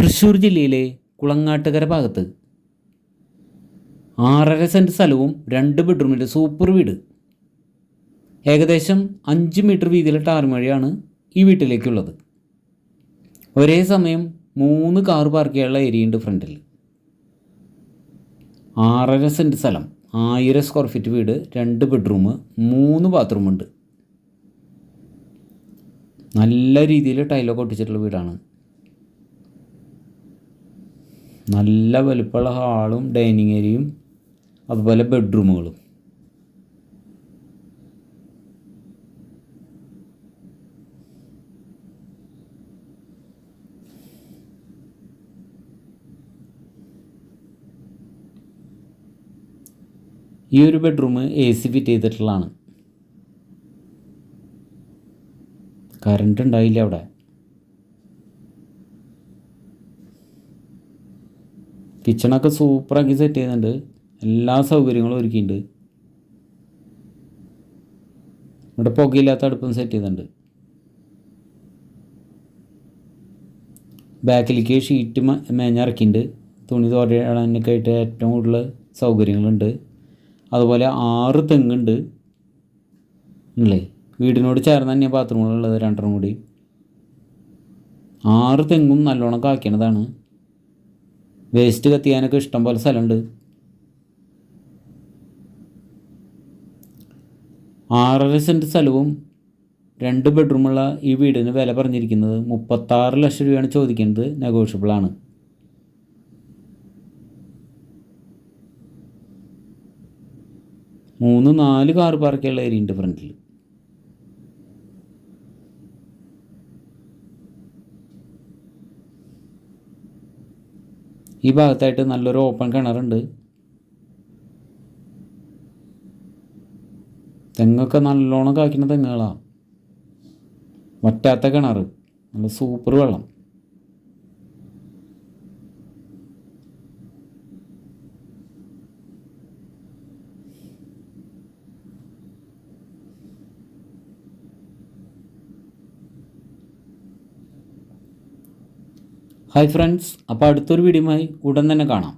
തൃശ്ശൂർ ജില്ലയിലെ കുളങ്ങാട്ടുകര ഭാഗത്ത് 6.5 സെൻറ്റ് സ്ഥലവും 2 ബെഡ്റൂമിൻ്റെ സൂപ്പർ വീട്. ഏകദേശം 5 മീറ്റർ വീതിയിലെ ടാർമഴയാണ് ഈ വീട്ടിലേക്കുള്ളത്. ഒരേ സമയം 3 കാർ പാർക്ക് ചെയ്യാനുള്ള ഏരിയയുണ്ട് ഫ്രണ്ടിൽ. 6.5 സെൻറ്റ് സ്ഥലം, 1000 സ്ക്വയർ ഫീറ്റ് വീട്, 2 ബെഡ്റൂം, 3 ബാത്റൂമുണ്ട്. നല്ല രീതിയിൽ ടൈലൊക്കെ ഒട്ടിച്ചിട്ടുള്ള വീടാണ്. നല്ല വലുപ്പമുള്ള ഹാളും ഡൈനിങ് ഏരിയയും അതുപോലെ ബെഡ്റൂമുകളും. ഈ ഒരു ബെഡ്റൂം AC ഫിറ്റ് ചെയ്തിട്ടുള്ളതാണ്. കറണ്ട് ഉണ്ടായില്ല അവിടെ. കിച്ചണൊക്കെ സൂപ്പറാക്കി സെറ്റ് ചെയ്യുന്നുണ്ട്. എല്ലാ സൗകര്യങ്ങളും ഒരുക്കിയിട്ടുണ്ട്. ഇവിടെ പുകയില്ലാത്ത അടുപ്പും സെറ്റ് ചെയ്യുന്നുണ്ട്. ബാക്കിലേക്ക് ഷീറ്റ് മേഞ്ഞിറക്കിയിട്ടുണ്ട്. തുണി തോരയാനൊക്കെ ആയിട്ട് ഏറ്റവും കൂടുതൽ സൗകര്യങ്ങളുണ്ട്. അതുപോലെ 6 തെങ്ങുണ്ട് അല്ലേ. വീടിനോട് ചേർന്ന് തന്നെ ബാത്റൂമുകളുള്ളത് 2 കൂടി. 6 തെങ്ങും നല്ലോണം കായ്ക്കണതാണ്. വേസ്റ്റ് കത്തിയാനൊക്കെ ഇഷ്ടം പോലെ സ്ഥലമുണ്ട്. 6.5 സെൻറ്റ് സ്ഥലവും 2 ബെഡ്റൂമുള്ള ഈ വീടിന് വില പറഞ്ഞിരിക്കുന്നത് 36 ലക്ഷം രൂപയാണ് ചോദിക്കുന്നത്. നെഗോഷ്യബിളാണ്. മൂന്ന് 4 കാർ പാർക്കുള്ള ഏരിയ ഉണ്ട് ഫ്രണ്ടിൽ. ഈ ഭാഗത്തായിട്ട് നല്ലൊരു ഓപ്പൺ കിണറുണ്ട്. തെങ്ങൊക്കെ നല്ലോണം കായ്ക്കുന്ന തെങ്ങുകളാണ്. വറ്റാത്ത കിണർ, നല്ല സൂപ്പർ വെള്ളം. ഹായ് ഫ്രണ്ട്സ്, അപ്പോൾ അടുത്തൊരു വീഡിയോയുമായി ഉടൻ തന്നെ കാണാം.